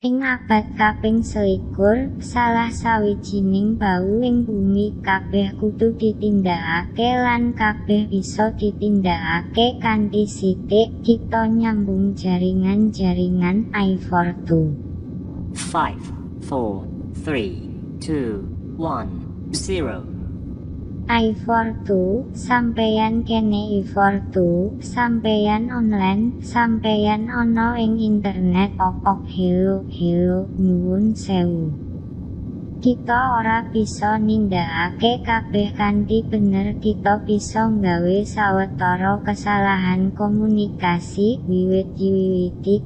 Ing abad kaping 21, salah sawijining bau ing bumi kabeh kudu ditindakake lan kabeh bisa ditindakake kanthi sithik kita nyambung jaringan-jaringan I42. 5, 4, 3, 2, 1, 0. I42, sampeyan kene I42, sampeyan online, sampeyan ana ing internet okok hello nyuwun sewu. Kita ora bisa nindakake kabeh kanthi bener, kita bisa nggawe sawetara kesalahan komunikasi wiwit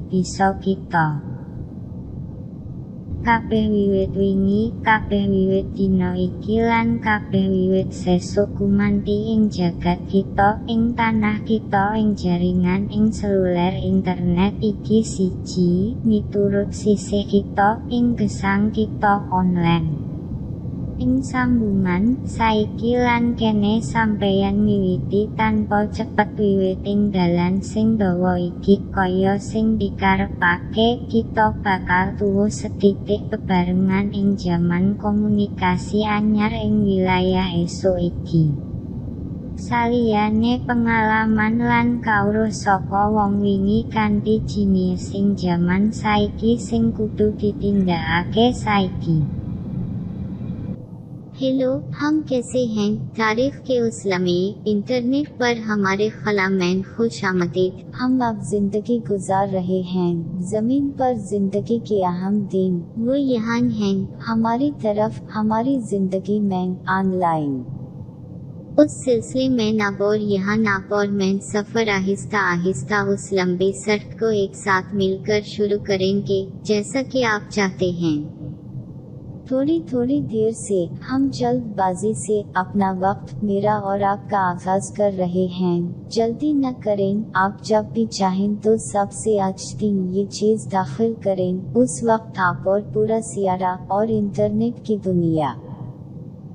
bisa kita. Kabeh wiwit wingi, kabeh wiwit dina iki lan kabeh wiwit sesuk gumanti ing jagat kita, ing tanah kita, ing jaringan, ing seluler internet iki siji, miturut sisih kita, ing gesang kita online. Ing sambungan, saiki lan kene sampeyan miwiti tanpa cepet wiwiting dalan sing dawa iki kaya sing dikarepake, kita bakal tuwuh sethithik bebarengan ing jaman komunikasi anyar ing wilayah esuk iki. Saliyane pengalaman lan kawruh saka wong wingi kanthi jinius ing jaman saiki sing kudu ditindakake saiki. Hello, हम कैसे हैं? तारीफ के उस लम्हे internet पर हमारे खलामैन खुश आमदीद। हम अब जिंदगी गुजार रहे हैं, जमीन पर जिंदगी के अहम दिन वो यहाँ हैं हमारी तरफ, हमारी जिंदगी में ऑनलाइन। उस सिलसिले में नाब और यहाँ नाब और मैं सफर आहिस्ता आहिस्ता उस लंबे सफ़र को एक साथ मिलकर शुरू करेंगे, जैसा कि आप चाहते हैं। थोड़ी थोड़ी देर से हम जल्दबाजी से अपना वक्त मेरा और आपका आगाज कर रहे हैं। जल्दी न करें, आप जब भी चाहें तो सबसे आजतीन ये चीज दाखिल करें, उस वक्त आप और पूरा सियारा और इंटरनेट की दुनिया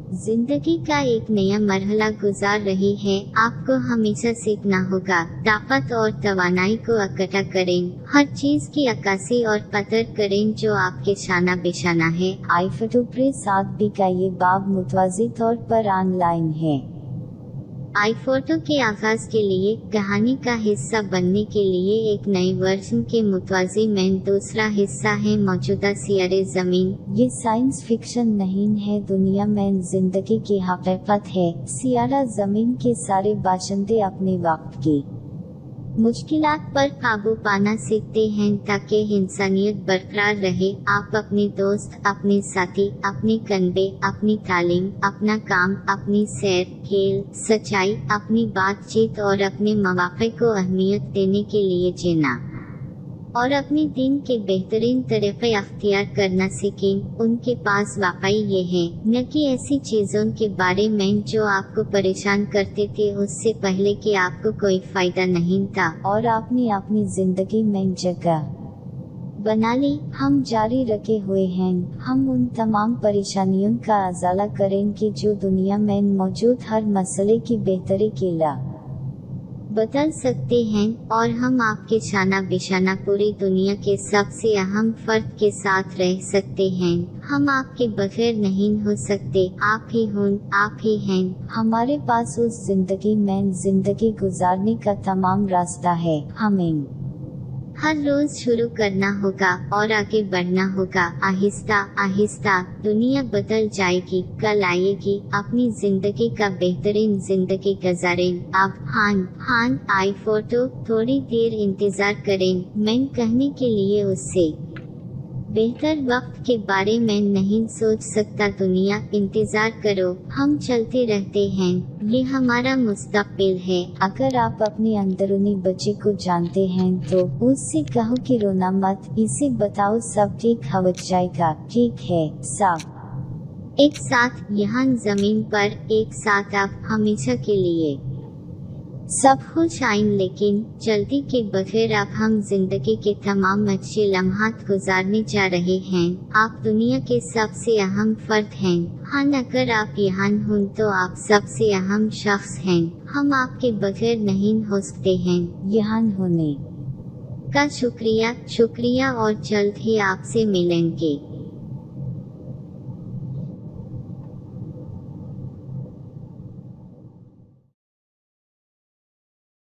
जिंदगी का एक नया मरहला गुजार रही है। आपको हमेशा सीखना होगा, ताकत और तवानाई को इकट्ठा करें, हर चीज की अक्कासी और पतर करें जो आपके शाना बेशाना है। I42 प्रे 7B का ये बाब मुतवाज़ी तौर पर ऑनलाइन है। I42 के आगाज के लिए, कहानी का हिस्सा बनने के लिए एक नए वर्जन के मुतवाज़ी में दूसरा हिस्सा है मौजूदा सियारे ज़मीन। ये साइंस फिक्शन नहीं है, दुनिया में जिंदगी की हकीकत है। सियारा ज़मीन के सारे बाशिंदे अपने वक्त की मुश्किलात पर काबू पाना सीखते हैं ताकि इंसानियत बरकरार रहे। आप अपने दोस्त, अपने साथी, अपने कंधे, अपनी तालीम, अपना काम, अपनी सैर, खेल, सच्चाई, अपनी बातचीत और अपने मौक़े को अहमियत देने के लिए जीना और अपने दिन के बेहतरीन तरीक़े अख्तियार करना सीखें। उनके पास वाकई ये है, न कि ऐसी चीज़ों के बारे में जो आपको परेशान करते थे उससे पहले कि आपको कोई फ़ायदा नहीं था, और आपने अपनी जिंदगी में जगह बना ली। हम जारी रखे हुए हैं, हम उन तमाम परेशानियों का अजाला करेंगे जो दुनिया में मौजूद हर मसले की बेहतरी के लिए बदल सकते हैं, और हम आपके शाना बिशाना पूरी दुनिया के सबसे अहम फर्द के साथ रह सकते हैं। हम आपके बगैर नहीं हो सकते, आप ही हों, आप ही हैं। हमारे पास उस जिंदगी में जिंदगी गुजारने का तमाम रास्ता है। हमें हर रोज शुरू करना होगा और आगे बढ़ना होगा। आहिस्ता आहिस्ता दुनिया बदल जाएगी, कल आएगी। अपनी जिंदगी का बेहतरीन जिंदगी गुजारें। आप हाँ I42 थोड़ी देर इंतजार करें, मैं कहने के लिए उससे बेहतर वक्त के बारे में नहीं सोच सकता। दुनिया इंतजार करो, हम चलते रहते हैं, ये हमारा मुस्तकबिल है। अगर आप अपने अंदरूनी बच्चे को जानते हैं तो उससे कहो कि रोना मत, इसे बताओ सब ठीक हो जाएगा। ठीक है साहब। एक साथ यहाँ जमीन पर, एक साथ आप हमेशा के लिए सब कुछ आइन, लेकिन जल्दी के बगैर अब हम जिंदगी के तमाम अच्छे लम्हात गुजारने जा रहे हैं। आप दुनिया के सबसे अहम फर्द हैं। हाँ, अगर आप यहाँ हों तो आप सबसे अहम शख्स हैं। हम आपके बगैर नहीं हो सकते हैं। यहाँ होने आपका शुक्रिया और जल्द ही आपसे मिलेंगे।